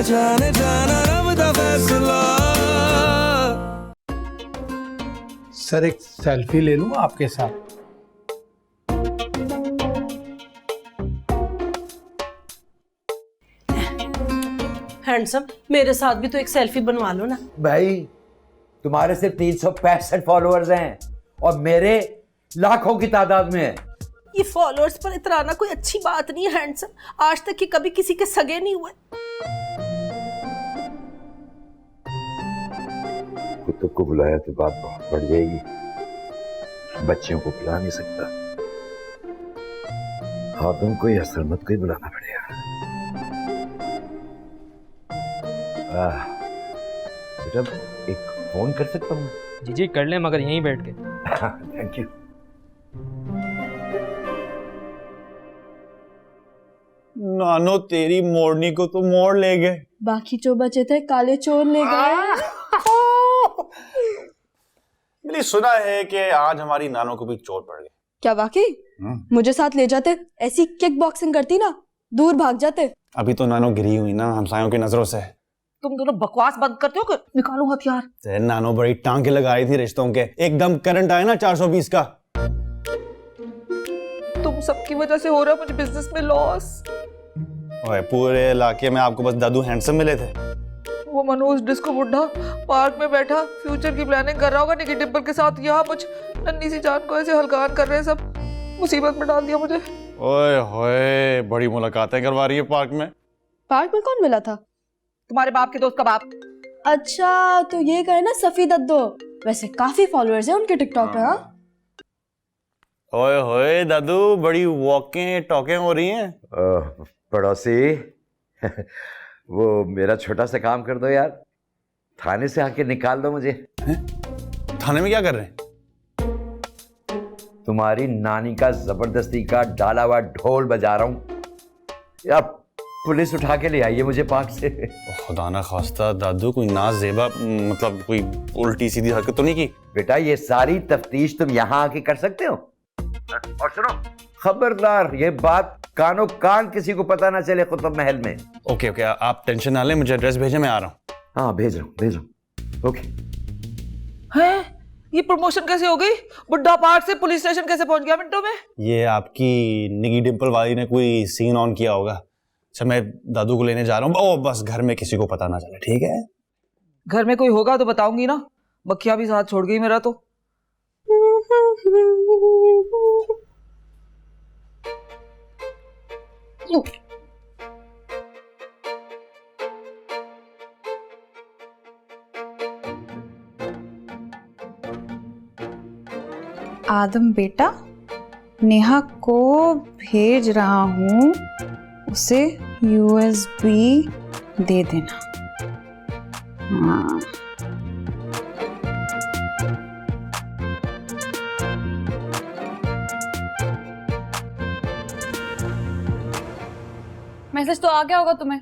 जाने जाना रब दा फैसला। सर एक सेल्फी ले लूं आपके साथ? हैंडसम, मेरे साथ भी तो एक सेल्फी बनवा लो ना। भाई तुम्हारे सिर्फ 365 फॉलोअर्स हैं और मेरे लाखों की तादाद में है। ये फॉलोअर्स पर इतराना कोई अच्छी बात नहीं है हैंडसम। आज तक कि कभी किसी के सगे नहीं हुए। कुत्तों को बुलाया तो बात बहुत बढ़ जाएगी, बच्चियों को बुला नहीं सकता। हाँ तुमको ही असरमत को ही बुलाना पड़ेगा। बेटा एक फोन कर सकता हूँ? जी जी कर ले, मगर यहीं बैठ के। Thank you. नानो तेरी मोरनी को तो मोड़ ले गए, बाकी जो बचे थे काले चोर ले गए। मैंने सुना है कि आज हमारी नानो को भी चोट पड़ गई। क्या वाकई? मुझे साथ ले जाते, ऐसी किक बॉक्सिंग करती ना, दूर भाग जाते। अभी तो नानो गिरी हुई ना हमसायों की नजरों से। तुम दोनों बकवास बंद करते हो कि निकालो हथियार। नानो बड़ी टांके लगाई थी रिश्तों के, एकदम करंट आया ना 420 का। तुम सबकी वजह से हो रहा मुझे बिजनेस में लॉस। ओए पूरे इलाके में आपको बस दादू हैंडसम मिले थे। वो मनोज डिस्को बुढ़ा पार्क में बैठा फ्यूचर की प्लानिंग कर रहा होगा निकी डिम्पल के साथ। यहाँ मुझ नन्ही सी जान को ऐसे हलकान कर रहे हैं सब। मुसीबत में डाल दिया मुझे। ओए होए बड़ी मुलाकातें करवा रही है पार्क में। पार्क में कौन मिला था? तुम्हारे बाप के दोस्त का बाप। अच्छा तो ये कहे ना सफी दद्दो। वैसे काफी फॉलोअर्स हैं उनके टिकटॉक पे। हाँ ओए होए दादू बड़ी वॉकें टॉकें हो रही हैं। पड़ोसी वो मेरा छोटा सा काम कर दो यार, थाने से आके निकाल दो मुझे। थाने में क्या कर रहे हैं? तुम्हारी नानी का जबरदस्ती का डाला हुआ ढोल बजा रहा हूं। या पुलिस उठा के ले आइए मुझे पार्क से। खुदा ना खास्ता दादू कोई नाजेबा मतलब कोई उल्टी सीधी हरकत तो नहीं की? बेटा ये सारी तफ्तीश तुम यहाँ आके कर सकते हो। और सुनो खबरदार ये बात कानो कान किसी को पता ना चले कुतुब महल में। ओके ओके आप टेंशन ना लें, मुझे एड्रेस भेजें, मैं आ रहा हूँ। हाँ भेज रहा हूँ। ओके। है ये प्रमोशन कैसे हो गई? बुड्ढा पार्क से पुलिस स्टेशन कैसे पहुंच गया मिनटों में? ये आपकी निकी डिम्पल वाली ने कोई सीन ऑन किया होगा। अच्छा मैं दादू को लेने जा रहा हूँ। ओ बस घर में किसी को पता ना चले, ठीक है? घर में कोई होगा तो बताऊंगी ना। बखिया भी साथ छोड़ गई मेरा तो। आदम बेटा नेहा को भेज रहा हूँ, उसे USB दे देना। हाँ मैसेज तो आ गया होगा तुम्हें।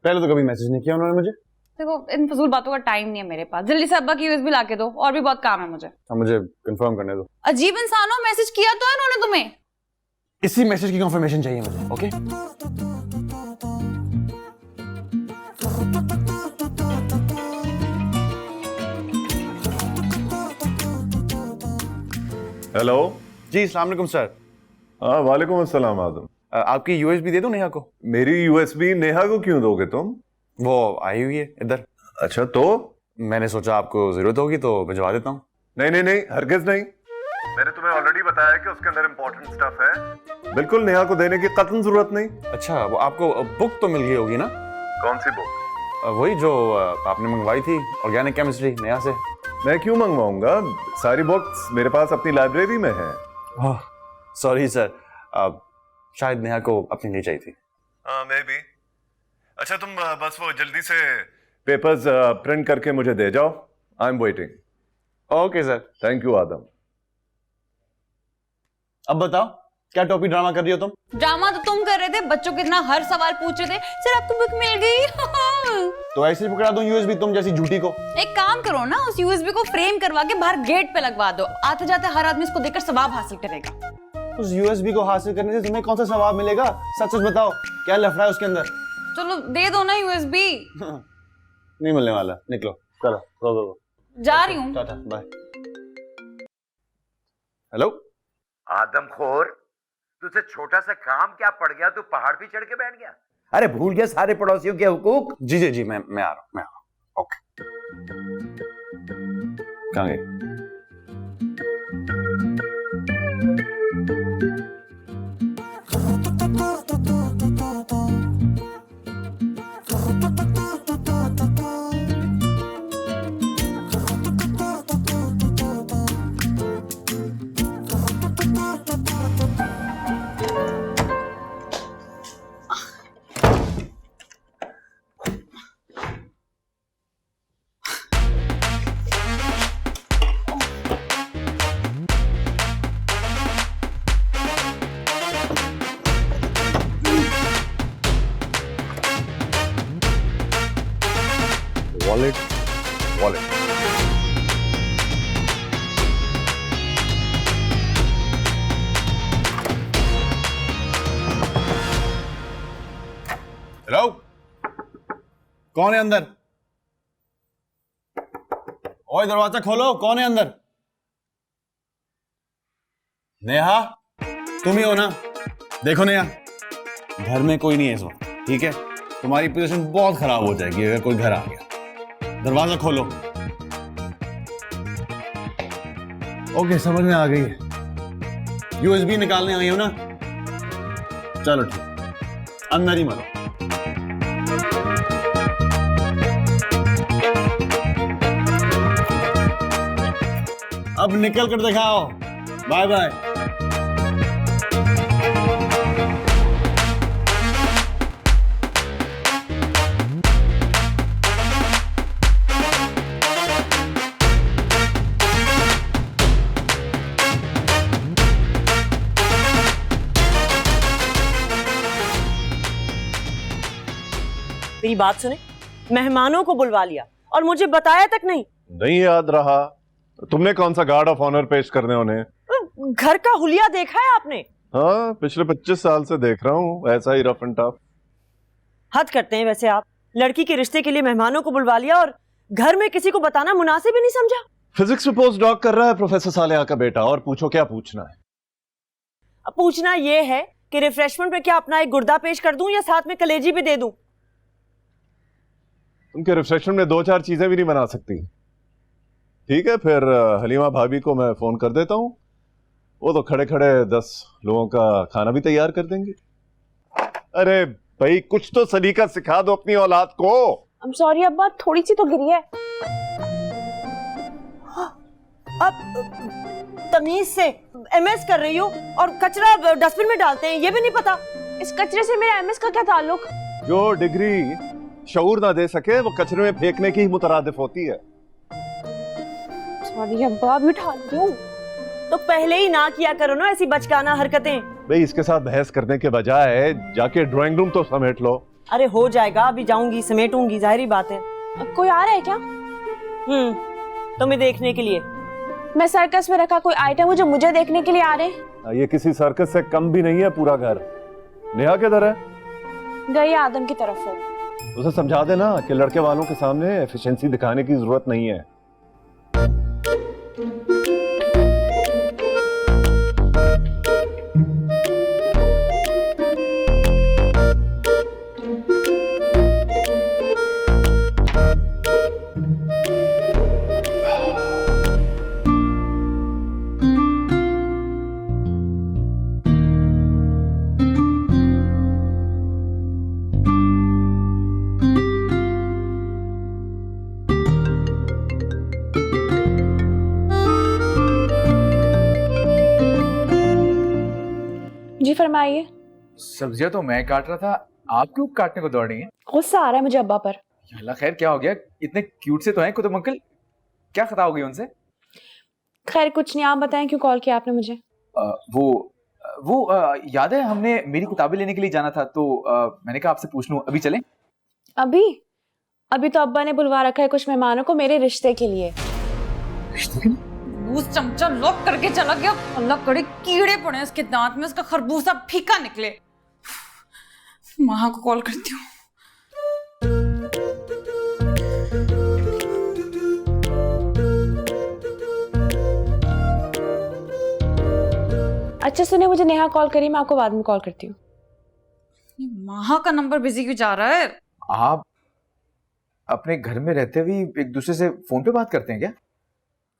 पहले तो कभी मैसेज नहीं किया उन्होंने मुझे। देखो इन फजूल बातों का टाइम नहीं है मेरे पास। जल्दी से अब्बा की USB ला के दो, और भी बहुत काम है मुझे। मुझे कंफर्म करने दो। अजीब इंसान हो, मैसेज किया तो है उन्होंने तुम्हें। इसी मैसेज की कंफर्मेशन चाहिए मुझे। ओके हेलो जी अस्सलाम वालेकुम सर। हाँ वालेकुम अस्सलाम आदम। आपकी USB दे दूं नेहा को? मेरी USB नेहा को क्यों दोगे तुम? वो आई हुई है इधर। अच्छा तो मैंने सोचा आपको जरूरत होगी तो भिजवा देता हूँ। नहीं हरगिज नहीं। मैंने तुम्हें ऑलरेडी बताया कि उसके अंदर इंपॉर्टेंट स्टफ है। बिल्कुल नेहा को देने की कतई जरूरत नहीं। अच्छा वो आपको बुक तो मिल गई होगी ना? कौन सी बुक? वही जो आपने मंगवाई थी, ऑर्गेनिक केमिस्ट्री नेहा से। मैं क्यों मंगवाऊंगा, सारी बुक्स मेरे पास अपनी लाइब्रेरी में है। सॉरी सर, शायद नेहा को अपनी नहीं चाहिए थी। May be. अच्छा तुम बस वो जल्दी से पेपर्स प्रिंट करके मुझे दे जाओ। I am waiting. Okay sir. Thank you Adam. अब बताओ क्या टॉपिक ड्रामा कर रही हो तुम? ड्रामा तो तुम कर रहे थे, बच्चों के इतना हर सवाल पूछ रहे थे। सर आपको बुक मिल गई। तो ऐसे ही पकड़ा दूं USB तुम जैसी झूठी को? एक काम करो ना, उस USB को फ्रेम करवा के बाहर गेट पे लगवा दो। आते जाते हर आदमी इसको देखकर सवाब हासिल करेगा। उस USB को हासिल करने से तुम्हें कौन सा सवाब मिलेगा? सच सच बताओ क्या लफड़ा है उसके अंदर? चलो दे दो ना यूएसबी। नहीं मिलने वाला, निकलो, चलो गो। जा रही हूँ। Tata bye. हेलो आदमखोर, तुझसे छोटा सा काम क्या पड़ गया, तू पहाड़ पे चढ़ के बैठ गया? अरे भूल गया सारे पड़ोसियों के हुकूक? जी मैं आ रहा हूँ ओके। कहाँ गए? वॉलेट हेलो, कौन है अंदर? ओए दरवाजा खोलो, कौन है अंदर? नेहा, तुम ही हो ना? देखो नेहा, घर में कोई नहीं है इस वक्त, ठीक है? तुम्हारी पोजीशन बहुत खराब हो जाएगी अगर कोई घर आ गया। दरवाजा खोलो। ओके, समझ में आ गई है। यूएसबी निकालने आई हो ना? चलो ठीक, अंदर ही मरो। अब निकल कर दिखाओ। Bye bye. मेरी बात सुने, मेहमानों को बुलवा लिया और मुझे बताया तक नहीं याद रहा। तुमने कौन सा गार्ड ऑफ ऑनर पेश करने उन्हें? घर का हुलिया देखा है आपने? हाँ, पिछले 25 साल से देख रहा हूँ, ऐसा ही रफ एंड टफ। हद करते हैं वैसे आप। लड़की के रिश्ते के लिए मेहमानों को बुलवा लिया और घर में किसी को बताना मुनासिब ही नहीं समझा। फिजिक्स में पोस्ट डॉक कर रहा है प्रोफेसर सालेहा का बेटा, और पूछो क्या पूछना है। अब पूछना यह है कि रिफ्रेशमेंट में क्या अपना एक गुर्दा पेश कर दूं या साथ में कलेजी भी दे दूं? उनके रिफ्रेशमेंट में 2-4 चीजें भी नहीं बना सकती। ठीक है, फिर हलीमा भाभी को मैं फोन कर देता हूँ, वो तो खड़े खड़े 10 लोगों का खाना भी तैयार कर देंगे। अरे भाई, कुछ तो सलीका सिखा दो अपनी औलाद को। I'm sorry अब्बा, थोड़ी सी तो गिरी है। अब तमीज से एमएस कर रही हो और कचरा डस्टबिन में डालते हैं, ये भी नहीं पता। इस कचरे से मेरा एमएस का क्या ताल्लुक? जो डिग्री शऊर ना दे सके वो कचरे में फेंकने की ही मुतरादिफ होती है। सॉरी अब्बा, भी उठा ली हूं। तो पहले ही ना किया करो ना ऐसी बचकाना हरकतें। भाई, इसके साथ बहस करने के बजाय जाके ड्राइंग रूम तो समेट लो। अरे हो जाएगा, अभी जाऊंगी, समेटूंगी, जाहिर बात है। कोई आ रहा है क्या? तुम्हें देखने के लिए। मैं सर्कस में रखा कोई आइटम है जो मुझे देखने के लिए आ रहे हैं? ये किसी सर्कस से कम भी नहीं है पूरा घर। नेहा किधर है? गई आदम की तरफ हो। उसे समझा देना कि लड़के वालों के सामने एफिशिएंसी दिखाने की जरूरत नहीं है। जी फरमाइए। सब्जियां तो मैं काट रहा था, आप क्यों काटने को दौड़ रही हैं? गुस्सा आ रहा है मुझे अब्बा पर। अल्लाह खैर, क्या हो गया? इतने क्यूट से तो हैं कुतुब अंकल, क्या खता हो गई उनसे? खैर कुछ नहीं, आप बताएं क्यों कॉल किया आपने मुझे? वो याद है हमने मेरी किताबें लेने के लिए जाना था, तो मैंने कहा आपसे पूछ लूं, अभी चलें? अभी तो अब्बा ने बुलवा रखा है कुछ मेहमानों को मेरे रिश्ते के लिए। रिश्ते के लिए? खरबूज चमचा लॉक करके चला गया। अल्लाह करे कीड़े पड़े उसके दांत में, उसका खरबूजा फीका निकले। माँ को कॉल करती हूँ। अच्छा सुने, मुझे नेहा कॉल करी, मैं आपको बाद में कॉल करती हूँ। महा का नंबर बिजी क्यों जा रहा है? आप अपने घर में रहते हुए एक दूसरे से फोन पे बात करते हैं क्या?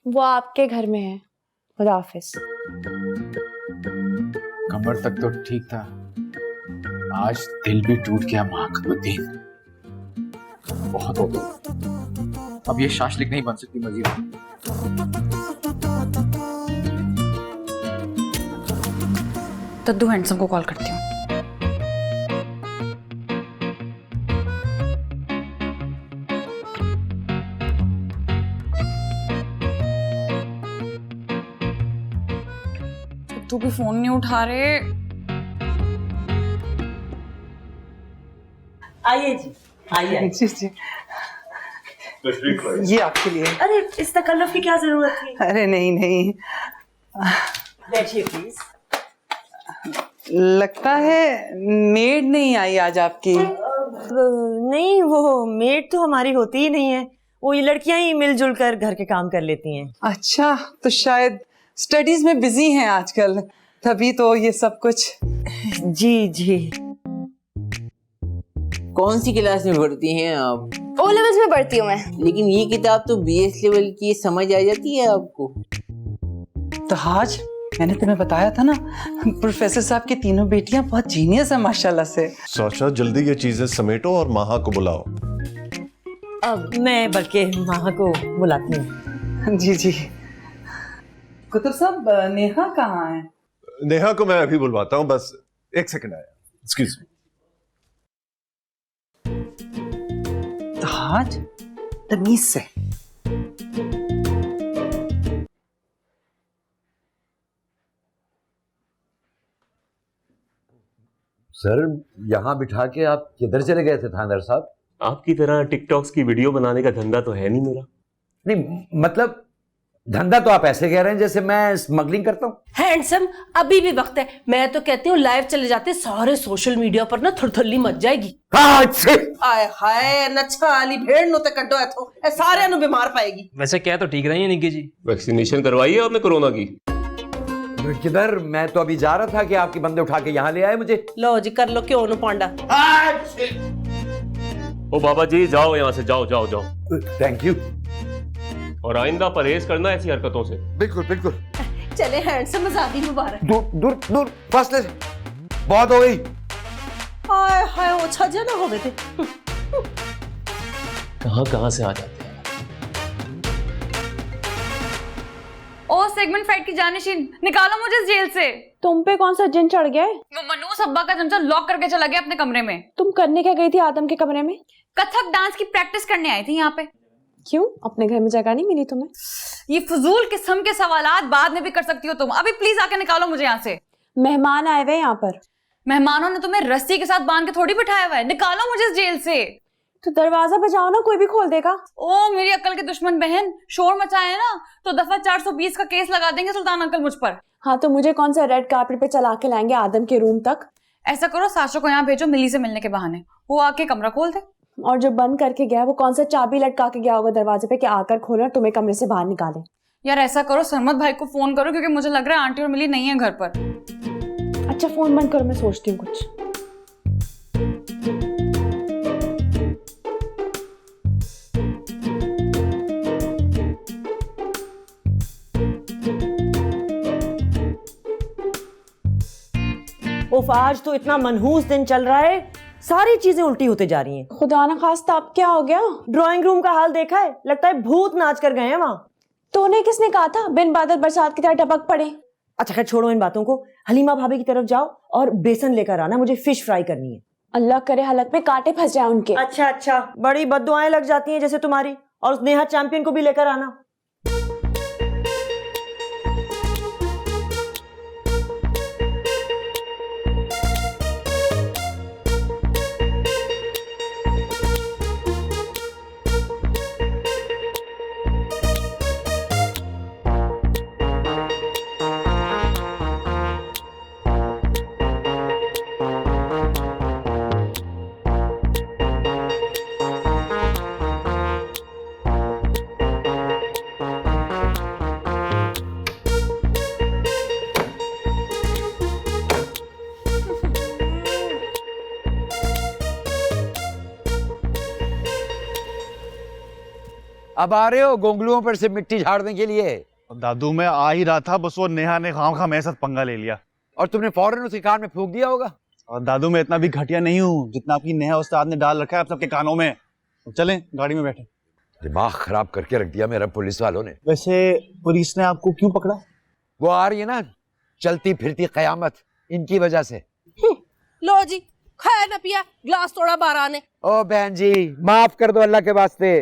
वो आपके घर में है। खुदा हाफिज। कमर तक तो ठीक था, आज दिल भी टूट गया महाकमुद्दीन। बहुत हो गया, अब ये शाशलिक नहीं बन सकती मजीद। दद्दू हैंडसम को कॉल करती हूँ। तू भी फोन नहीं उठा रहे। आइए जी, आइए। जी जी, ये आपके लिए। अरे इस तकल्लुफ की क्या जरूरत थी? अरे नहीं नहीं, बैठिए प्लीज। लगता है मेड नहीं आई आज आपकी। नहीं, वो मेड तो हमारी होती ही नहीं है, वो ये लड़कियां ही मिलजुल कर घर के काम कर लेती हैं। अच्छा, तो शायद स्टडीज में बिजी हैं आजकल, तभी तो ये सब कुछ। जी जी। कौन सी क्लास में पढ़ती हैं आप? ओ लेवल्स में पढ़ती हूँ मैं। लेकिन ये किताब तो बीएस लेवल की, समझ आ जाती है आपको? तो आज मैंने तुम्हें बताया था ना, प्रोफेसर साहब की तीनों बेटियां बहुत जीनियस है माशाल्लाह से। सोचा जल्दी ये चीजें समेटो और माहा को बुलाओ। अब मैं बल्कि माँ को बुलाती हूँ। जी जी। कुतुब साहब, नेहा कहाँ है? नेहा को मैं अभी बुलवाता हूँ, बस एक सेकंड आया। Excuse me. ताज, तमीज से। सर, यहाँ बिठा के आप किधर चले गए थे थानेदार साहब? आपकी तरह टिकटॉक्स की वीडियो बनाने का धंधा तो है नहीं मेरा। नहीं मतलब धंधा तो आप ऐसे कह रहे हैं जैसे मैं स्मगलिंग करता हूँ। हैंडसम, अभी भी वक्त है। मैं तो कहती हूँ लाइव चले जाते, सारे सोशल मीडिया पर ना थुरथुल्ली मच जाएगी। आय हाय, नच्छा आली भेड़ नो ते कड्डो एथो, ए सारे नु बीमार पाएगी। वैसे क्या तो ठीक रही है निक्की जी। वैक्सीनेशन करवाई है आपने कोरोना की? किधर? मैं तो अभी जा रहा था कि आपके बंदे उठा के यहाँ ले आए मुझे। लो जी, कर लो क्यों नु पांडा। ओ बाबा जी, जाओ यहाँ से, जाओ जाओ जाओ। Thank you. और आइंदा परहेज करना ऐसी हरकतों से। बिल्कुल बिल्कुल। चले हैंडसम, आजादी मुबारक। दूर दूर दूर, फासले से बहुत हो गई। आय हाय, ओछा जना हो गए थे। कहाँ कहाँ से आ जाते हैं। ओ सेगमेंट फाइट की जानिशीन, निकालो मुझे इस जेल से। तुम पे कौन सा जिन चढ़ गया है? वो मनूस अब्बा का चमचा लॉक करके चला गया अपने कमरे में। तुम करने क्या गई थी आदम के कमरे में? कथक डांस की प्रैक्टिस करने आई थी यहाँ पे। क्यों, अपने घर में जगह नहीं मिली तुम्हें? ये फजूल किस्म के सवालात बाद में भी कर सकती हो तुम। अभी प्लीज आके निकालो मुझे यहाँ से। मेहमान आए हुए यहाँ पर। मेहमानों ने तुम्हें रस्सी के साथ बांध के थोड़ी बिठाया हुआ है। निकालो मुझे इस जेल से। तो दरवाजा बजाओ ना, कोई भी खोल देगा। ओ मेरी अक्ल के दुश्मन बहन, शोर मचाए ना तो दफा 420 का केस लगा देंगे सुल्तान अंकल मुझ पर। हाँ तो मुझे कौन सा रेड कार्पेट पे चला के लाएंगे आदम के रूम तक? ऐसा करो, साशो को यहाँ भेजो मिली से मिलने के बहाने, वो आके कमरा खोल दे। और जो बंद करके गया वो कौन सा चाबी लटका के गया होगा दरवाजे पे कि आकर खोलना, तुम्हें कमरे से बाहर निकाले? यार ऐसा करो, सरमत भाई को फोन करो, क्योंकि मुझे लग रहा है आंटी और मिली नहीं है घर पर। अच्छा फोन बंद करो, मैं सोचती हूँ कुछ। उफ, आज तो इतना मनहूस दिन चल रहा है, सारी चीजें उल्टी होते जा रही हैं। खुदा ना खास्ता, अब क्या हो गया? ड्राइंग रूम का हाल देखा है? लगता है भूत नाच कर गए हैं वहाँ। तो उन्हें किसने कहा था बिन बादल बरसात की तरह टपक पड़े? अच्छा खैर छोड़ो इन बातों को, हलीमा भाभी की तरफ जाओ और बेसन लेकर आना, मुझे फिश फ्राई करनी है। अल्लाह करे हलक में कांटे फंस जाए उनके। अच्छा अच्छा, बड़ी बद्दुआएं लग जाती हैं जैसे तुम्हारी। और उस नेहा चैंपियन को भी लेकर आना। अब आ रहे हो गोंगलुओं पर से मिट्टी झाड़ने के लिए? दादू मैं आ ही रहा था, बस वो नेहा ने खाम खा मेरे साथ पंगा ले लिया। और तुमने फौरन उसके कान में फूंक दिया होगा। और दादू मैं इतना भी घटिया नहीं हूँ जितना आपकी नेहा उस्ताद ने डाल रखा है आप सबके कानों में। चलें गाड़ी में बैठे। दिमाग खराब करके रख दिया मेरा पुलिस वालों ने। वैसे पुलिस ने आपको क्यों पकड़ा? वो आ रही है ना चलती फिरती कयामत, इनकी वजह से। लो जी, खाया ना पिया, ग्लास तोड़ा 12 ने। ओ बहन जी माफ कर दो अल्लाह के वास्ते।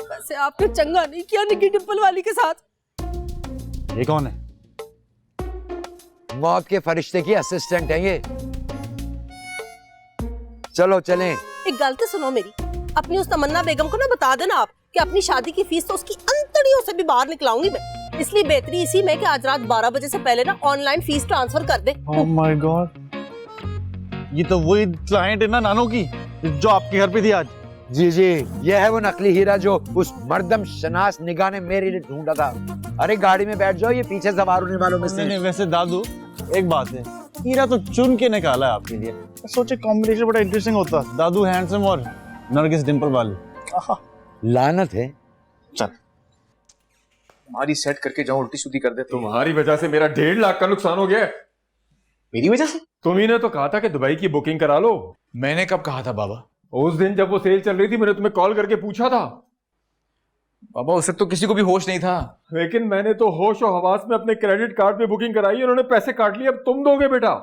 वैसे आपने चंगा नहीं किया निकी डिम्पल वाली के साथ। ये कौन है? मौत के फरिश्ते की असिस्टेंट है ये। चलो चलें। एक गलती सुनो मेरी, अपनी उस तमन्ना बेगम को ना बता देना आप कि अपनी शादी की फीस तो उसकी अंतड़ियों से भी बाहर निकलाऊंगी मैं। इसलिए बेहतरी इसी में कि आज रात 12 बजे से पहले ना ऑनलाइन फीस ट्रांसफर कर दे। ओह माय गॉड, ये तो वही क्लाइंट है ना नानो की जो आपके घर पे थी आज। जी जी, ये है वो नकली हीरा जो उस मर्दम शनास निगाह ने मेरे लिए ढूंढा था। अरे गाड़ी में बैठ जाओ, ये पीछे सवार होने वालों में से। नहीं, वैसे दादू एक बात है, हीरा तो चुन के निकाला है आपके लिए। सोचे कॉम्बिनेशन बड़ा इंटरेस्टिंग होता। दादू हैंडसम और नरगिस डिंपल वाली। लानत है। चल हमारी सेट करके जाओ, उल्टी सीधी कर दे। तुम्हारी वजह से मेरा 1.5 लाख का नुकसान हो गया। मेरी वजह से? तुम्ही ने तो कहा था कि दुबई की बुकिंग करा लो। मैंने कब कहा था बाबा? उस दिन जब वो सेल चल रही थी मैंने तुम्हें कॉल करके पूछा था। बाबा उस वक्त तो किसी को भी होश नहीं था। लेकिन मैंने तो होश और हवास में अपने क्रेडिट कार्ड पे बुकिंग कराई, उन्होंने पैसे काट लिए। अब तुम दोगे बेटा।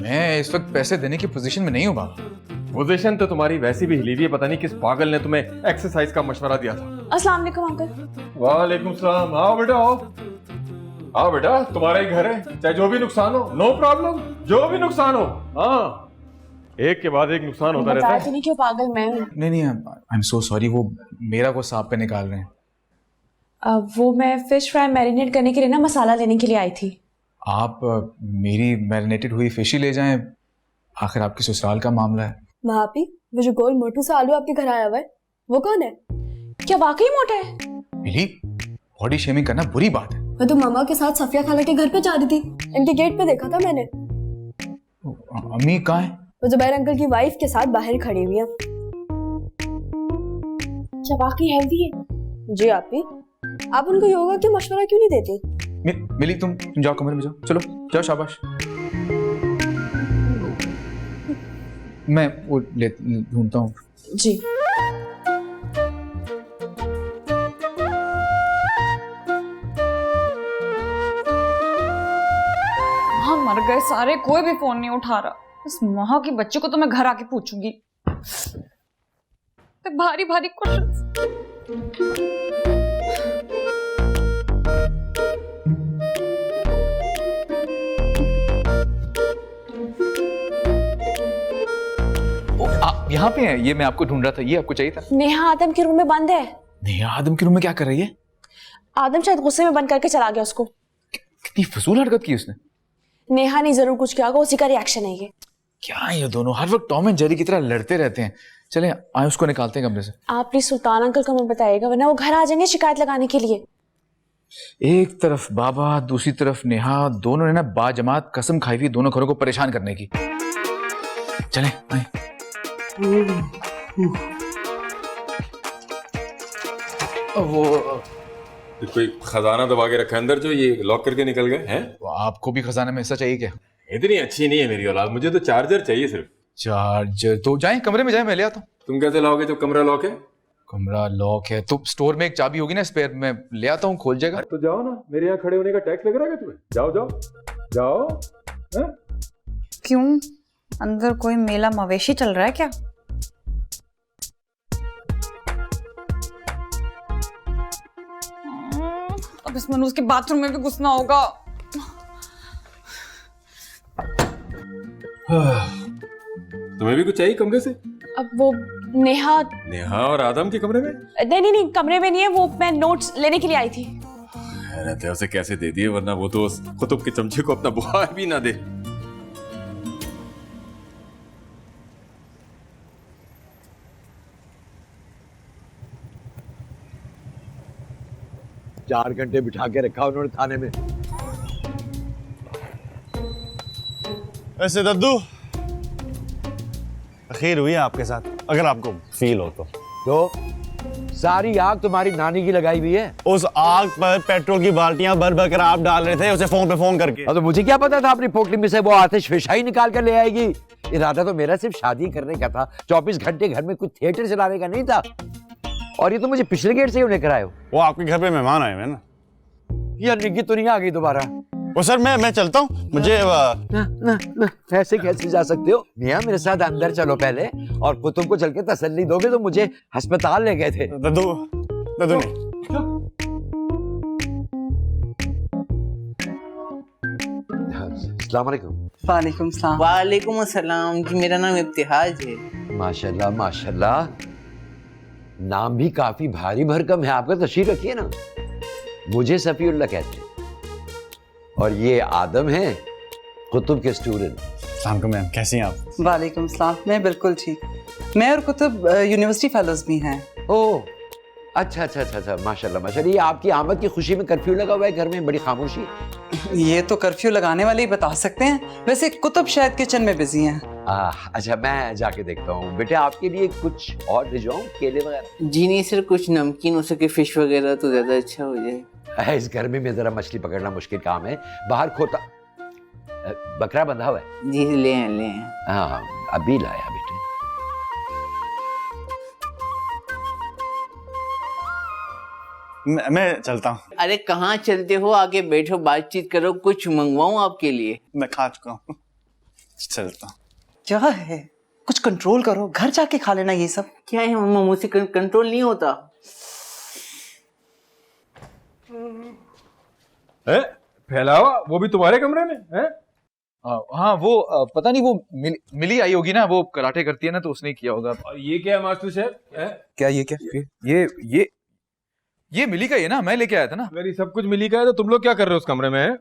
मैं इस वक्त पैसे देने की पोजीशन में नहीं हूँ बाबा। पोजीशन तो तुम्हारी वैसी भी हिली हुई है, पता नहीं किस पागल ने तुम्हें एक्सरसाइज का मशवरा दिया था। अस्सलाम वालेकुम अंकल। वालेकुम सलाम। आओ बेटा आओ। आओ बेटा, तुम्हारा ही घर है, चाहे जो भी नुकसान हो नो प्रॉब्लम, जो भी नुकसान हो। हाँ, एक के बाद एक नुकसान होता रहता है। नहीं क्यों पागल मैं हूँ। नहीं आई एम सो सॉरी, वो मेरा को सांप पे निकाल रहे हैं। वो मैं फिश फ्राई मैरिनेट करने के लिए ना मसाला लेने के लिए आई थी। आप मेरी मैरिनेटेड हुई फिश ही ले जाएं, आखिर आपके ससुराल का मामला है। भाभी, वो जो गोल मोटू सा आलू आपके घर आया हुआ है वो कौन है? क्या वाकई मोटा है? मिली, बॉडी शेमिंग करना बुरी बात है। मैं तो मामा के साथ सफिया खाला के घर पे जा रही थी, इनके गेट पे देखा था मैंने। अम्मी कहाँ है? वो जुबैर अंकल की वाइफ के साथ बाहर खड़ी हुई है। क्या वाकई हेल्दी है? जी आपी, आप उनको योगा की मशवरा क्यों नहीं देती? मिली तुम जाओ कमरे में जाओ, चलो जाओ, शाबाश। मैं वो ढूंढता हूँ। जी। हाँ मर गए सारे, कोई भी फोन नहीं उठा रहा। इस महा की बच्चे को तो मैं घर आके पूछूंगी। तो भारी भारी क्वेश्चंस। आप यहाँ पे हैं? ये मैं आपको ढूंढ रहा था, ये आपको चाहिए था? नेहा आदम के रूम में बंद है। नेहा आदम के रूम में क्या कर रही है? आदम शायद गुस्से में बंद करके चला गया उसको। कितनी फजूल हरकत की उसने। नेहा ने जरूर कुछ किया होगा, उसी का रिएक्शन है ये। क्या ये दोनों हर वक्त टॉम एंड जेरी की तरह लड़ते रहते हैं। चले आए उसको निकालते हैं कमरे से। आप प्लीज सुल्तान अंकल को मत बताइएगा, वरना वो घर आ जाएंगे शिकायत लगाने के लिए। एक तरफ बाबा, दूसरी तरफ नेहा, दोनों ने ना बाजमात कसम खाई हुई दोनों घरों को परेशान करने की। चले आए। वो कोई खजाना दबा के रखा अंदर जो ये लॉक करके निकल गए हैं। आपको भी खजाना में हिस्सा चाहिए क्या? इतनी अच्छी नहीं है मेरी औलाद, मुझे तो चार्जर चाहिए सिर्फ। चार्जर तो जाएं कमरे में, जाएं मैं ले आता हूँ। तुम कैसे लाओगे जब कमरा लॉक है? कमरा लॉक है तो स्टोर में एक चाबी होगी ना स्पेयर, में ले आता हूँ, खोल जाएगा। तो जाओ ना, मेरे यहाँ खड़े होने का टैक्स लग रहा है तुम्हें? जाओ जाओ जाओ। है? क्यों, अंदर कोई मेला मवेशी चल रहा है क्या? अब इस मनूस के बाथरूम में भी घुसना होगा। तुम्हें भी कुछ चाहिए कमरे से? अब वो नेहा और आदम के कमरे में? नहीं कमरे में नहीं है, वो मैं नोट्स लेने के लिए आई थी। रहते उसे कैसे दे दिए, वरना वो तो उस कुतुब के चमचे को अपना बुखार भी ना दे। चार घंटे बिठा के रखा उन्होंने थाने में। वैसे दद्दू खैर हुई है आपके साथ, अगर आपको फील हो तो सारी आग तुम्हारी नानी की लगाई हुई है। उस आग पर पेट्रोल की बाल्टियां भर भर कर आप डाल रहे थे उसे फोन पे फोन करके। तो मुझे क्या पता था अपनी पोटली में से वो आतिश फिशाई निकाल कर ले आएगी। इरादा तो मेरा सिर्फ शादी करने का था, 24 घंटे घर में कुछ थिएटर चलाने का नहीं था। और ये तो मुझे पिछले गेट से ही लेकर आए हो। वो आपके घर पे मेहमान आए हुए ना। यार निकी तो नहीं आ गई दोबारा। वो सर मैं चलता हूँ, मुझे ऐसे कैसे जा सकते हो मियाँ, मेरे साथ अंदर चलो पहले, और कुतुब को चल के तसल्ली दोगे तो मुझे अस्पताल ले गए थे। दद्दू नहीं। अस्सलाम वालेकुम। वालेकुम सलाम। वालेकुम अस्सलाम जी, मेरा नाम इब्तिहाज है। माशाल्लाह माशाल्लाह, नाम भी काफी भारी भरकम है आपका। तशरीफ रखिए ना। मुझे सफीउल्लाह कहते हैं और ये आदम है, कुतुब के स्टूडेंट। मैम कैसी हैं आप? वालेकुम सलाम, मैं बिल्कुल ठीक। मैं और कुतुब यूनिवर्सिटी फेलोज भी हैं। ओह अच्छा, माशाल्लाह माशाल्लाह। ये आपकी आमद की खुशी में कर्फ्यू लगा हुआ है घर में, बड़ी खामोशी। ये तो कर्फ्यू लगाने वाले ही बता सकते हैं। वैसे कुतुब शायद किचन में बिजी हैं। अच्छा मैं जाके देखता हूँ। बेटे आपके लिए कुछ और भिजवाऊं, केले वगैरह? जी नहीं सर, कुछ नमकीन हो सके, फिश वगैरह तो ज्यादा अच्छा हो जाए। इस गर्मी में जरा मछली पकड़ना मुश्किल काम है। बाहर खोता बकरा बंधा हुआ है। जी ले आए। हाँ अभी लाया बेटे। मैं चलता हूँ। अरे कहाँ चलते हो, आगे बैठो, बातचीत करो, कुछ मंगवाऊं आपके लिए? मैं खा चुका हूँ, चलता हूँ। क्या है, कुछ कंट्रोल करो, घर जाके खा लेना ये सब। क्या है मम्मा, मुझसे कंट्रोल नहीं होता। फैलावा वो भी तुम्हारे कमरे में है? हाँ वो पता नहीं, वो मिली आई होगी ना, वो कराटे करती है ना, तो उसने किया होगा। ये क्या है मास्टर शेफ? क्या ये क्या ये मिली का ही है ना, मैं लेके आया था ना। अगर ये सब कुछ मिली का है तो तुम लोग क्या कर रहे हो उस कमरे में?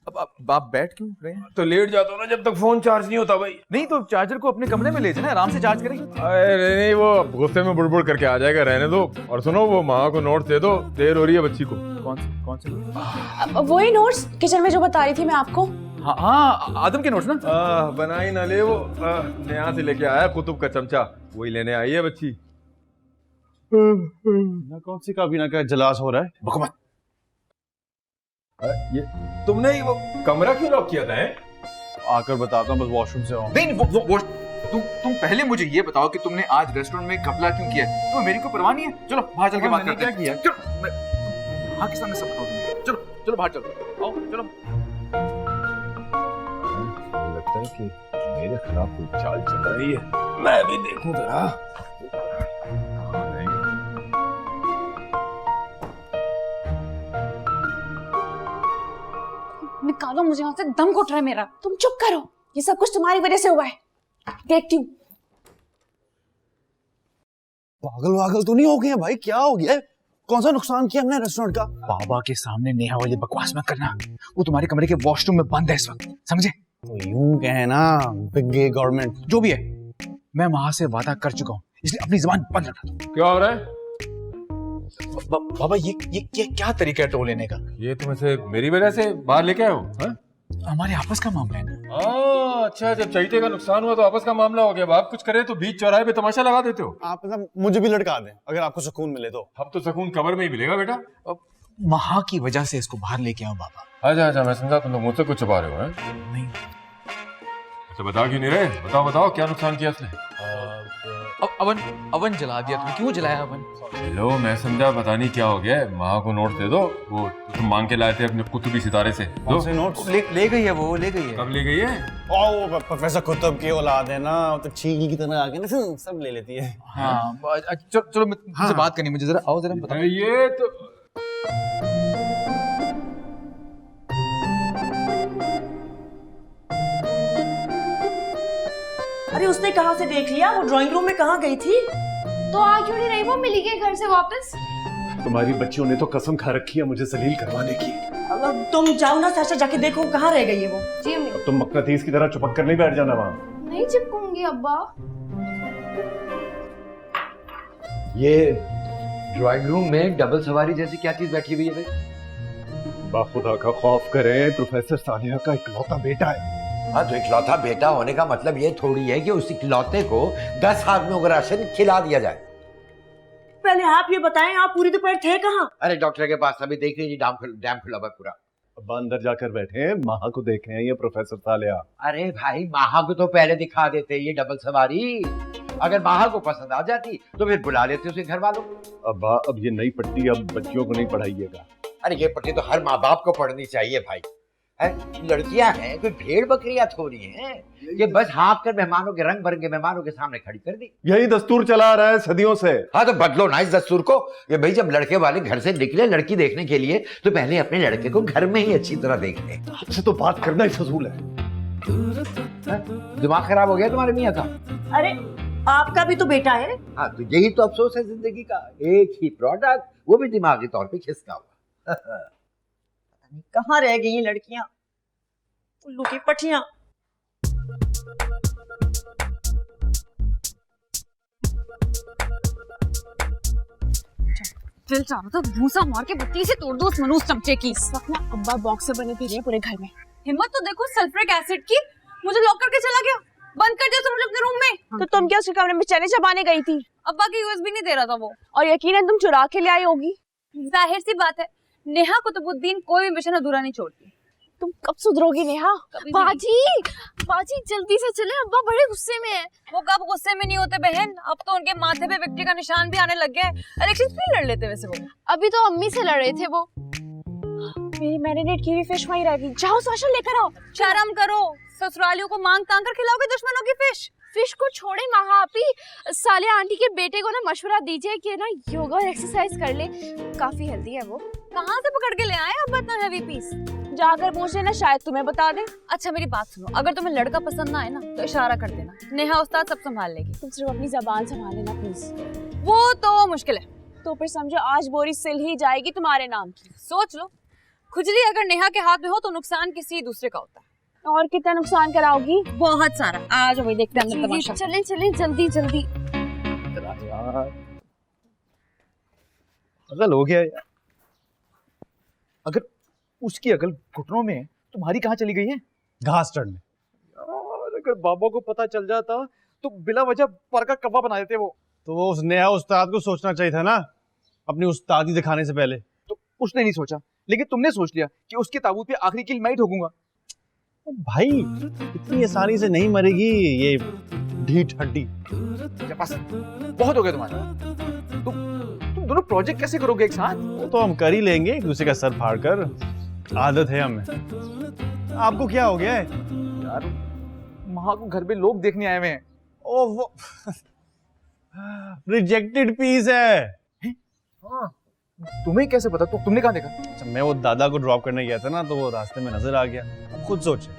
अब आप बैठ क्यों रहे हैं? तो लेट जाता हो ना जब तक फोन चार्ज नहीं होता भाई। नहीं तो चार्जर को अपने कमरे में ले जाना, आराम से चार्ज करेंगे। अरे नहीं, वो गुस्से में बुड़बुड़ करके आ जाएगा, रहने दो। और सुनो, वो माँ को नोट दे दो, देर हो रही है बच्ची को। कौन से? वही नोट्स किचन में जो बता रही थी मैं आपको। हाँ आदम के नोट्स ना। बनाई ना ले, वो यहाँ से लेके आया कुतुब का चमचा, वही लेने आई है बच्ची। ना कौन सी का बिना का जलास हो रहा है? बकमत। ये तुमने ही वो कमरा क्यों लॉक किया था? आकर बताता हूँ, बस वॉशरूम से आऊँ। नहीं वो तुम पहले मुझे ये बताओ कि तुमने आज रेस्टोरेंट में घपला क्यों किया है? तो मेरी को परवाह नहीं है। चलो बाहर चल के बात करते हैं। क्या किया? चलो हाँ के सामने सब बताओ तुम्हें। चलो बाहर चलो, आओ चलो। लगता है कि मेरे खिलाफ कोई चाल चल रही है, मैं भी देखूं जरा। निकालो मुझे वहां से, दम घुट रहा है मेरा। तुम चुप करो, ये सब कुछ तुम्हारी वजह से हुआ है। देखती हूँ। पागल तो नहीं हो गए भाई? क्या हो गया? कौन सा नुकसान किया हमने रेस्टोरेंट का? बाबा के सामने नेहा वाली बकवास मत करना, वो तुम्हारे कमरे के वॉशरूम में बंद है इस वक्त, समझे? तो यूं कहे ना, बिग गवर्नमेंट जो भी है, मैं वहां से वादा कर चुका हूँ, इसलिए अपनी जुबान बंद रखना। क्या हो रहा है? बाबा ये क्या तरीका है टोल लेने का? ये तुम ऐसे मेरी वजह से बाहर लेके आए हो? हमारे आपस का मामला है ना। अच्छा, जब चैते का नुकसान हुआ तो आपस का मामला हो गया। अब आप कुछ करे तो बीच चौराहे पे तमाशा लगा देते हो। आप मतलब मुझे भी लटका दें अगर आपको सुकून मिले तो। अब तो सुकून कब्र में ही मिलेगा बेटा। महा की वजह से इसको बाहर लेके आओ बाबा। अच्छा मैं समझा तुम लोग मुझसे कुछ छुपा रहे हो। नहीं। अच्छा बताओ क्यों नहीं रहे? बताओ क्या नुकसान किया उसने? अवन जला दिया तुमने। क्यों जलाया अवन? लो मैं समझा, पता नहीं क्या हो गया। माँ को नोट दे दो, वो तुम मांग के लाए थे अपने कुतुबी सितारे से। कौन से नोट्स? ले गई है वो, ले गई है। कब ले गई है? वो प्रोफेसर कुतुब की औलाद है ना, तो चीगी की तरह आके ना सब ले लेती है। हाँ चलो मुझसे बात करनी, मुझे जरा आओ, जरा बताओ। ये तो अरे उसने कहाँ से देख लिया? वो ड्राइंग रूम में कहाँ गई थी? तो आ क्यों नहीं रही वो मिली के घर से वापस? तुम्हारी बच्चियों ने तो कसम खा रखी है मुझे जलील करवाने की। अब तुम जाओ ना साशा, जाके देखो कहाँ रह गई है वो। जी अम्मी। अब तुम मकनातीस की तरह चिपक कर नहीं बैठ जाना वहाँ। नहीं चिपकूंगी अब्बा। ये ड्राइंग रूम में डबल सवारी जैसी क्या चीज बैठी हुई है भाई? बाखुदा का खौफ करें, प्रोफेसर सानिया का इकलौता बेटा है। हाँ तो इकलौता बेटा होने का मतलब ये थोड़ी है कि उस इकलौते को 10 आदमियों का राशन खिला दिया जाए। पहले आप ये बताएं, आप पूरी दोपहर थे कहाँ? अरे डॉक्टर के पास अभी देख लीजिए, डैम खुला हुआ है पूरा। अब अंदर जाकर बैठे हैं, माहा को देख रहे हैं ये प्रोफेसर तालिया। अरे भाई माहा को तो पहले दिखा देते, ये डबल सवारी। अगर माहा को पसंद आ जाती तो फिर बुला लेते उसे घर वालों। अब ये नई पट्टी अब बच्चियों को नहीं पढ़ाइएगा। अरे ये पट्टी तो हर माँ बाप को पढ़नी चाहिए भाई। लड़कियां हैं, कोई भेड़ बकरियां थोड़ी हैं ये बस हाँक कर मेहमानों के, रंग बिरंगे मेहमानों के सामने खड़ी कर दी। यही दस्तूर चला रहा है सदियों से। हाँ तो बदलो ना इस दस्तूर को। ये भाई जब लड़के वाले घर से निकले लड़की देखने के लिए तो पहले अपने लड़के को घर में ही अच्छी तरह देख ले। आपसे तो बात करना ही फजूल है। दिमाग खराब हो गया तुम्हारे मियाँ का? अरे आपका भी तो बेटा है। हाँ तो यही तो अफसोस है जिंदगी का, एक ही प्रोडक्ट, वो भी दिमागी तौर पे खिसका हुआ। कहाँ रह गई ये लड़कियां, उल्लू की पट्टियां। दिल चाह रहा था भूसा मार के बत्ती से तोड़ दो उस मनूस चमचे की। इस वक्त ना अब्बा बॉक्सर बने फिर रहे हैं पूरे घर में। हिम्मत तो देखो सल्फ्यूरिक एसिड की, मुझे लॉक करके चला गया। बंद कर दिया तुम लोग अपने रूम में। तो तुम क्या उसके कमरे में चने चबाने गई थी? अब्बा की यूएसबी नहीं दे रहा था वो। और यकीनन तुम चुरा के ले आई होगी। जाहिर सी बात है, नेहा कुतुबुद्दीन कोई भी मिशन अधूरा नहीं छोड़ती। तुम कब सुधरोगी नेहा? बाजी, बाजी जल्दी से चले, अब्बा बड़े गुस्से में है। वो कब गुस्से में नहीं होते बहन, अब तो उनके माथे पे विक्ट्री का निशान भी आने लग गया है। इलेक्शन भी लड़ लेते वैसे वो। अभी तो अम्मी से लड़ रहे थे वो। मेरी मैरिनेट की हुई फिश वहीं रह गई। जाओ सोशल लेकर आओ। शर्म करो, ससुरालियों को मांग तांग कर खिलाओगे दुश्मनों की फिश। फिश को छोड़े महापी, सालिया आंटी के बेटे को ना मशवरा दीजिए कि ना योगा और एक्सरसाइज कर ले, काफी हेल्दी है वो। कहाँ से पकड़ के ले आए अब इतना हेवी पीस? जाकर पूछ लेना, शायद तुम्हें बता दे। अच्छा मेरी बात सुनो, अगर तुम्हें लड़का पसंद ना आए ना तो इशारा कर देना, नेहा उस्ताद सब संभाल लेगी। तुम सिर्फ अपनी जबान संभाल लेना प्लीज। वो तो मुश्किल है। तो फिर समझो आज बोरी सिल ही जाएगी तुम्हारे नाम की। सोच लो, खुजली अगर नेहा के हाथ में हो तो नुकसान किसी दूसरे का होता है। और कितना नुकसान कराओगी? बहुत सारा। आज वही देखते हैं अंदर तमाशा। चलें चलें जल्दी जल्दी। यार अकल हो गया यार। अगर उसकी अकल घुटनों में है, तुम्हारी कहाँ चली गई है? घास चढ़ने। यार अगर बाबा को पता चल जाता तो बिला वजह पर का कब्बा बना देते वो। तो वो उस नेहा उस्ताद को सोचना चाहिए था ना, अपनी उस्तादी दिखाने से पहले। तो उसने नहीं सोचा, लेकिन तुमने सोच लिया कि उसके ताबूत पे आखिरी कील मैं ही ठोकूंगा। भाई इतनी आसानी से नहीं मरेगी ये ढीठ हड्डी। बस बहुत हो गया तुम्हारा। तुम दोनों प्रोजेक्ट कैसे करोगे एक साथ? वो तो हम कर ही लेंगे एक दूसरे का सर फाड़ कर, आदत है हमें। आपको क्या हो गया है यार? माँ को घर पे लोग देखने आए हुए हैं। ओ वो रिजेक्टेड पीस है। हाँ, तुम्हें कैसे पता? तुमने कहाँ देखा? अच्छा, मैं वो दादा को ड्रॉप करने गया था ना, तो वो रास्ते में नजर आ गया। अब खुद सोचे,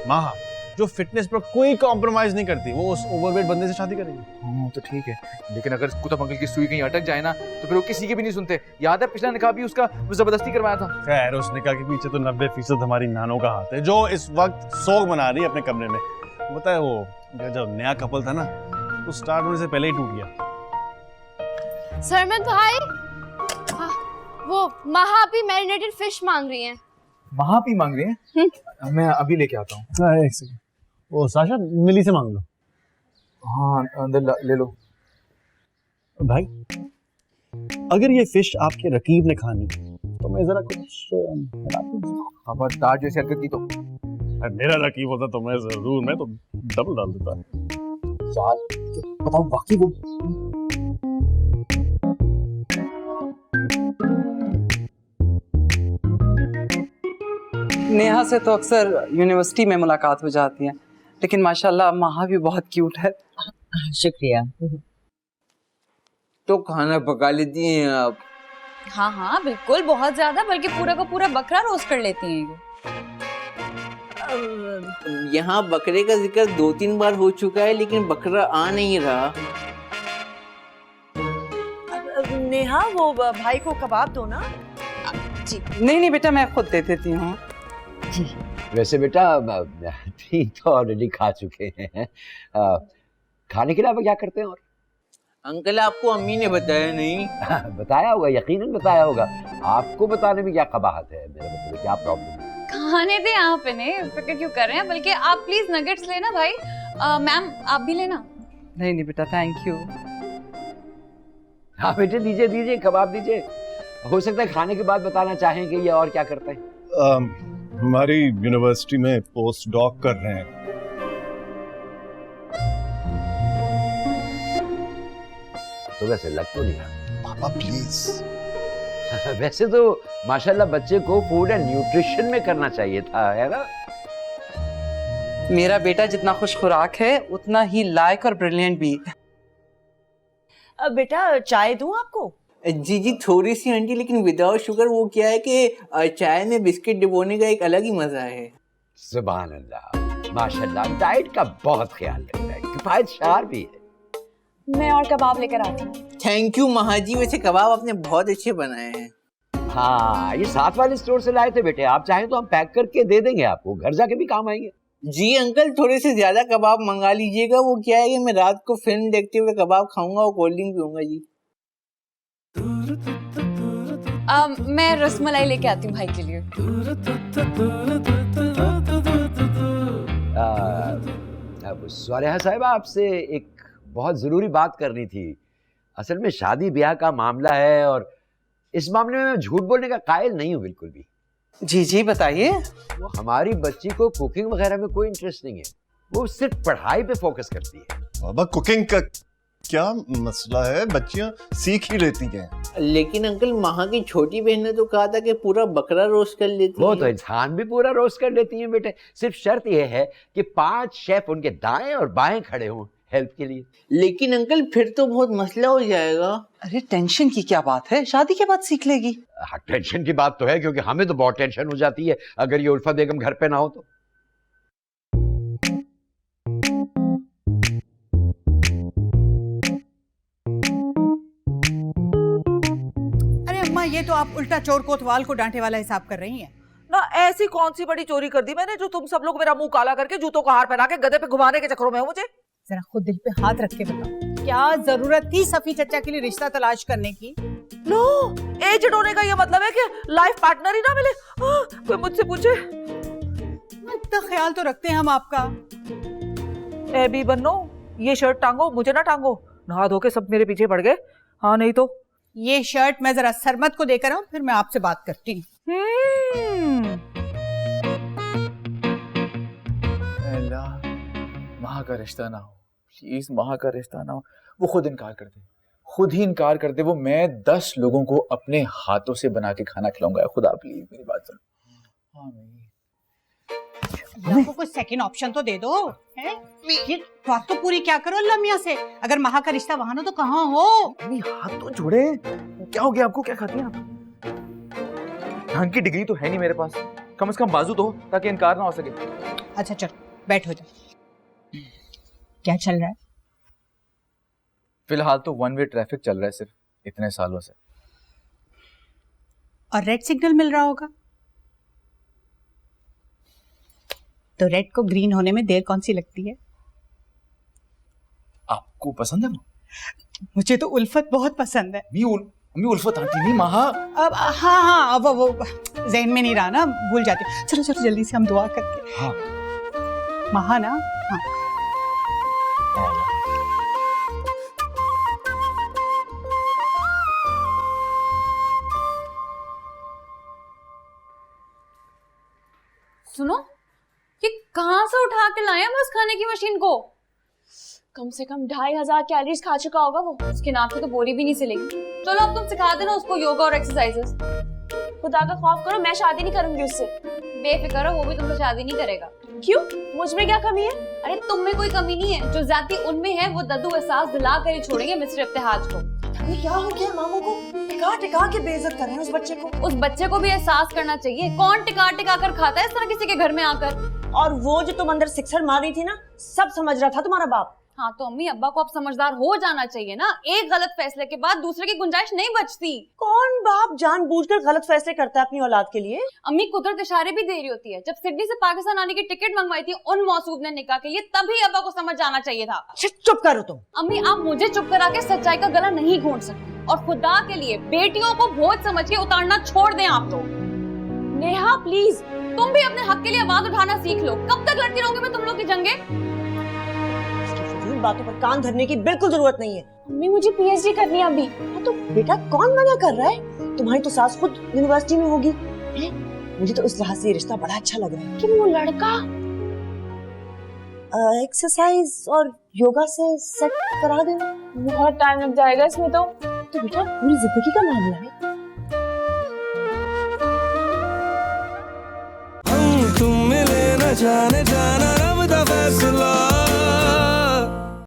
माहा जो फिटनेस पर कोई कॉम्प्रोमाइज नहीं करती, वो उस ओवरवेट बंदे से शादी करेगी। हाँ तो ठीक है, लेकिन अगर कुतुब अंकल की सुई कहीं अटक जाए ना तो फिर वो किसी की भी नहीं सुनते। याद है पिछला निकाह भी उसका जबरदस्ती करवाया था। खैर उस निकाह के पीछे तो 90% हमारी नानों का हाथ है, जो इस वक्त सोग मना रही है अपने कमरे में। पता है वो जब नया कपल था ना, तो स्टार्ट होने से पहले ही टूट गया। सरमद भाई, वो महापी मैरिनेटेड फिश मांग रही हैं। महापी मांग रही हैं? मैं अभी लेके आता हूँ। एक सेकंड, वो साशा मिली से मांग लो। हाँ अंदर ले लो। भाई अगर ये फिश आपके रकीब ने खानी तो मैं जरा कुछ खबरदार जैसे हरकत की तो। मेरा रकीब होता तो मैं जरूर, मैं तो डबल डाल देता। यार बताओ बाकी वो नेहा से तो अक्सर यूनिवर्सिटी में मुलाकात हो जाती है, लेकिन माशाल्लाह माहा भी बहुत क्यूट है। शुक्रिया। तो खाना पका लेती हैं आप? हाँ हाँ बिल्कुल, बहुत ज्यादा, बल्कि पूरा का पूरा बकरा रोस्ट कर लेती हैं ये। यहाँ बकरे का जिक्र 2-3 बार हो चुका है, लेकिन बकरा आ नहीं रहा। नेहा वो भाई को कबाब दो ना। जी नहीं बेटा, मैं खुद दे देती हूँ। वैसे बेटा 3 तो ऑलरेडी खा चुके हैं। खाने के अलावा क्या करते हैं? और अंकल आपको अम्मी ने बताया नहीं? बताया होगा, यकीनन बताया होगा। आपको बताने में क्या कबाहत है? मेरा मतलब क्या प्रॉब्लम है? खाने दे आप इन्हें, फिक्र क्यों कर रहे हैं? बल्कि आप प्लीज नगेट्स लेना भाई। मैम आप भी लेना। नहीं बेटा, थैंक यू। हाँ बेटे, दीजिए दीजिए, कबाब दीजिए। हो सकता है खाने के बाद बताना चाहें कि ये और क्या करते हैं। हमारी यूनिवर्सिटी में पोस्ट डॉक कर रहे हैं। तो वैसे लग तो नहीं रहा। पापा प्लीज। वैसे तो माशाल्लाह बच्चे को फूड एंड न्यूट्रिशन में करना चाहिए था, है ना? मेरा बेटा जितना खुश खुराक है उतना ही लायक और ब्रिलियंट भी। बेटा चाय दूं आपको? जी जी थोड़ी सी आंटी, लेकिन विदाउट शुगर। वो क्या है कि चाय में बिस्किट डिबोने का एक अलग ही मजा है। सुभान अल्लाह, माशाल्लाह, डाइट का बहुत ख्याल रखता है, किफायतशार भी है। मैं और कबाब लेकर आती हूँ। थैंक यू महाजी, वैसे कबाब आपने बहुत अच्छे बनाए हैं। हाँ, ये साथ वाले स्टोर से लाए थे बेटे, आप चाहें तो हम पैक करके दे देंगे आपको, घर जाके भी काम आएंगे। जी अंकल, थोड़े से ज्यादा कबाब मंगा लीजिएगा। वो क्या है कि मैं रात को फिल्म देखते हुए कबाब खाऊंगा और कोल्ड ड्रिंक पीऊंगा जी। मैं रसमलाई लेके आती हूँ भाई के लिए। अब स्वालिहा साहिबा, आपसे एक बहुत जरूरी बात करनी थी। असल में शादी ब्याह का मामला है और इस मामले में मैं झूठ बोलने का कायल नहीं हूँ बिल्कुल भी। जी जी बताइए। वो हमारी बच्ची को कुकिंग वगैरह में कोई इंटरेस्ट नहीं है, वो सिर्फ पढ़ाई पे फोकस करती है। बाबा कुकिंग का क्या मसला है, बच्चियां सीख ही लेती हैं। लेकिन अंकल, माँ की छोटी बहन ने तो कहा था कि पूरा बकरा रोस्ट कर लेती है। वो तो इंसान भी पूरा रोस्ट कर लेती है बेटे, सिर्फ शर्त यह है कि 5 शेफ उनके दाएं और बाएं खड़े हों हेल्प के लिए। लेकिन अंकल फिर तो बहुत मसला हो जाएगा। अरे टेंशन की क्या बात है, शादी के बाद सीख लेगी। हाँ, टेंशन की बात तो है, क्योंकि हमें तो बहुत टेंशन हो जाती है अगर ये उल्फा बेगम घर पे ना हो तो। अरे अम्मा, ये तो आप उल्टा चोर कोतवाल को डांटे वाला हिसाब कर रही हैं ना। ऐसी कौन सी बड़ी चोरी कर दी मैंने जो तुम सब लोग मेरा मुंह काला करके जूतों का हार पहना के गधे पे घुमाने के चक्करों में हो मुझे? जरा खुद दिल पे हाथ रख के बताओ, क्या जरूरत थी सफी चचा के लिए रिश्ता तलाश करने की? लो, एजेड होने का ये मतलब है कि लाइफ पार्टनर ही ना मिले? कोई मुझसे पूछे? इतना ख्याल तो रखते हैं हम आपका। ए बी बन्नो, ये शर्ट टांगो, मुझे ना टांगो। नहा धो के सब मेरे पीछे पड़ गए। हाँ नहीं तो ये शर्ट मैं जरा सरमत को देकर आऊं, फिर मैं आपसे बात करती हूँ। माँ का रिश्ता ना हो, प्लीज माँ का रिश्ता ना हो। वो खुद इनकार कर दे, खुद ही इनकार कर दे। वो मैं 10 लोगों को अपने हाथों से बना के खाना खिलाऊंगा। खुदा प्लीज मेरी बात सुनो। आपको कोई सेकंड ऑप्शन तो दे दो, हैं? ये बात तो पूरी क्या करो अल्लाह मियां से। अगर महा का रिश्ता वहां ना तो कहाँ हो? हाथ तो जोड़े। क्या हो गया आपको, क्या खाती हैं आप? ढंग की डिग्री तो है नहीं मेरे पास, कम से कम बाजू दो ताकि इनकार ना हो सके। अच्छा चलो बैठो जाओ। क्या चल रहा है? फिलहाल तो 1 वे ट्रैफिक चल रहा है सिर्फ, इतने सालों से। और रेड सिग्नल मिल रहा होगा, तो रेड को ग्रीन होने में देर कौन सी लगती है? आपको पसंद है वो? मुझे तो उल्फत बहुत पसंद है। अम्मी उल्फत आंटी नहीं, महा। अब हाँ, अब वो ज़हन में नहीं रहा ना, भूल जाती हूँ। चलो चलो जल्दी से हम दुआ करके। हाँ महा ना। हाँ सुनो, ये कहाँ से उठा के लाए हम उस खाने की मशीन को? कम से कम 2500 कैलोरीज खा चुका होगा वो। उसके नाम पे तो बोरी भी नहीं सिलेगी। चलो अब तुम सिखा देना उसको योगा और एक्सरसाइजेस। खुदा का खौफ करो, मैं शादी नहीं करूंगी उससे। बेफिक्र हो, वो भी तुमसे शादी नहीं करेगा। क्यों? मुझ में क्या कमी है? अरे तुम में कोई कमी नहीं है, जो जाति उनमें है वो दद्दू एहसास दिला कर ही छोड़ेंगे मिस्टर इब्तिहाज को। ये क्या हो गया मामू को? टिका टिका के बेइज्जत कर रहे हैं उस बच्चे को। उस बच्चे को भी एहसास करना चाहिए, कौन टिका टिका कर खाता है इस तरह किसी के घर में आकर। और वो जो तुम अंदर सिक्सर मार रही थी ना, सब समझ रहा था तुम्हारा बाप। हाँ तो अम्मी अब्बा को अब समझदार हो जाना चाहिए ना। एक गलत फैसले के बाद दूसरे की गुंजाइश नहीं बचती। कौन बाप जानबूझकर गलत फैसले करता है अपनी औलाद के लिए? अम्मी कुदरत इशारे भी दे रही होती है। जब सिडनी से पाकिस्तान आने की टिकट मंगवाई थी उन मौसूफ ने निकाह के लिए, तभी अब्बा को समझ जाना चाहिए था। चुप करो तुम। अम्मी आप मुझे चुप करा के सच्चाई का गला नहीं घोंट सकती। और खुदा के लिए बेटियों को बोझ समझ के उतारना छोड़ दें आप लोग। नेहा प्लीज, तुम भी अपने हक के लिए आवाज उठाना सीख लो। कब तक लड़ती रहोगे मैं तुम लोग की जंगे? बातों पर कान धरने की बिल्कुल जरूरत नहीं है। मम्मी मुझे पीएचडी करनी है अभी। हाँ तो बेटा कौन मना कर रहा है? तुम्हारी तो सास खुद यूनिवर्सिटी में होगी। मुझे तो इस लिहाज से ये रिश्ता बड़ा अच्छा लग रहा है। कि वो लड़का एक्सरसाइज और योगा से सेट करा देना। बहुत टाइम लग जाएगा इसमें तो बेटा पूरी जिंदगी का मामला है। हम तुम मिले न जाने जाना रब दा फैसला